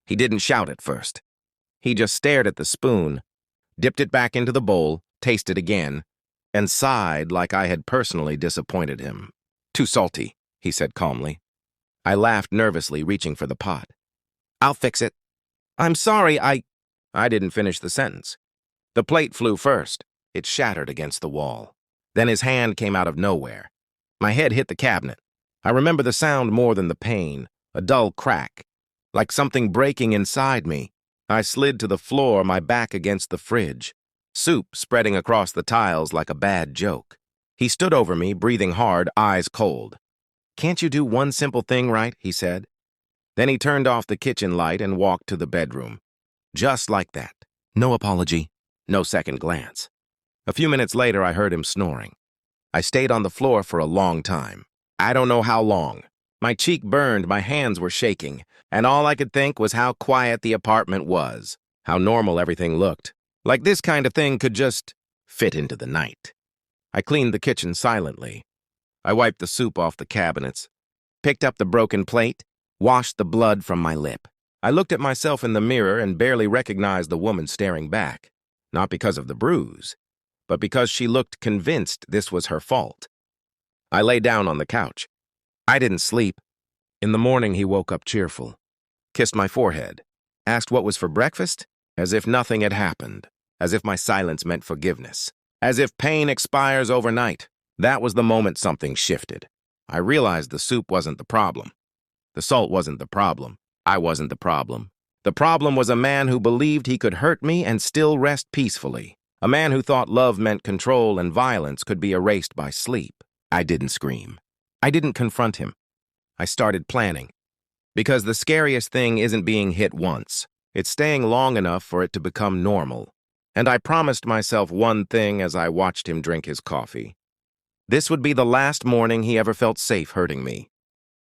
He didn't shout at first. He just stared at the spoon, dipped it back into the bowl, tasted again, and sighed like I had personally disappointed him. "Too salty," he said calmly. I laughed nervously, reaching for the pot. "I'll fix it." "I'm sorry, I didn't finish the sentence. The plate flew first. It shattered against the wall. Then his hand came out of nowhere. My head hit the cabinet. I remember the sound more than the pain, a dull crack, like something breaking inside me. I slid to the floor, my back against the fridge, soup spreading across the tiles like a bad joke. He stood over me, breathing hard, eyes cold. "Can't you do one simple thing right?" he said. Then he turned off the kitchen light and walked to the bedroom. Just like that. No apology, no second glance. A few minutes later, I heard him snoring. I stayed on the floor for a long time. I don't know how long. My cheek burned, my hands were shaking, and all I could think was how quiet the apartment was, how normal everything looked. Like this kind of thing could just fit into the night. I cleaned the kitchen silently. I wiped the soup off the cabinets, picked up the broken plate, washed the blood from my lip. I looked at myself in the mirror and barely recognized the woman staring back, not because of the bruise, but because she looked convinced this was her fault. I lay down on the couch. I didn't sleep. In the morning, he woke up cheerful, kissed my forehead, asked what was for breakfast, as if nothing had happened, as if my silence meant forgiveness, as if pain expires overnight. That was the moment something shifted. I realized the soup wasn't the problem. The salt wasn't the problem. I wasn't the problem. The problem was a man who believed he could hurt me and still rest peacefully. A man who thought love meant control and violence could be erased by sleep. I didn't scream. I didn't confront him. I started planning. Because the scariest thing isn't being hit once. It's staying long enough for it to become normal. And I promised myself one thing as I watched him drink his coffee. This would be the last morning he ever felt safe hurting me.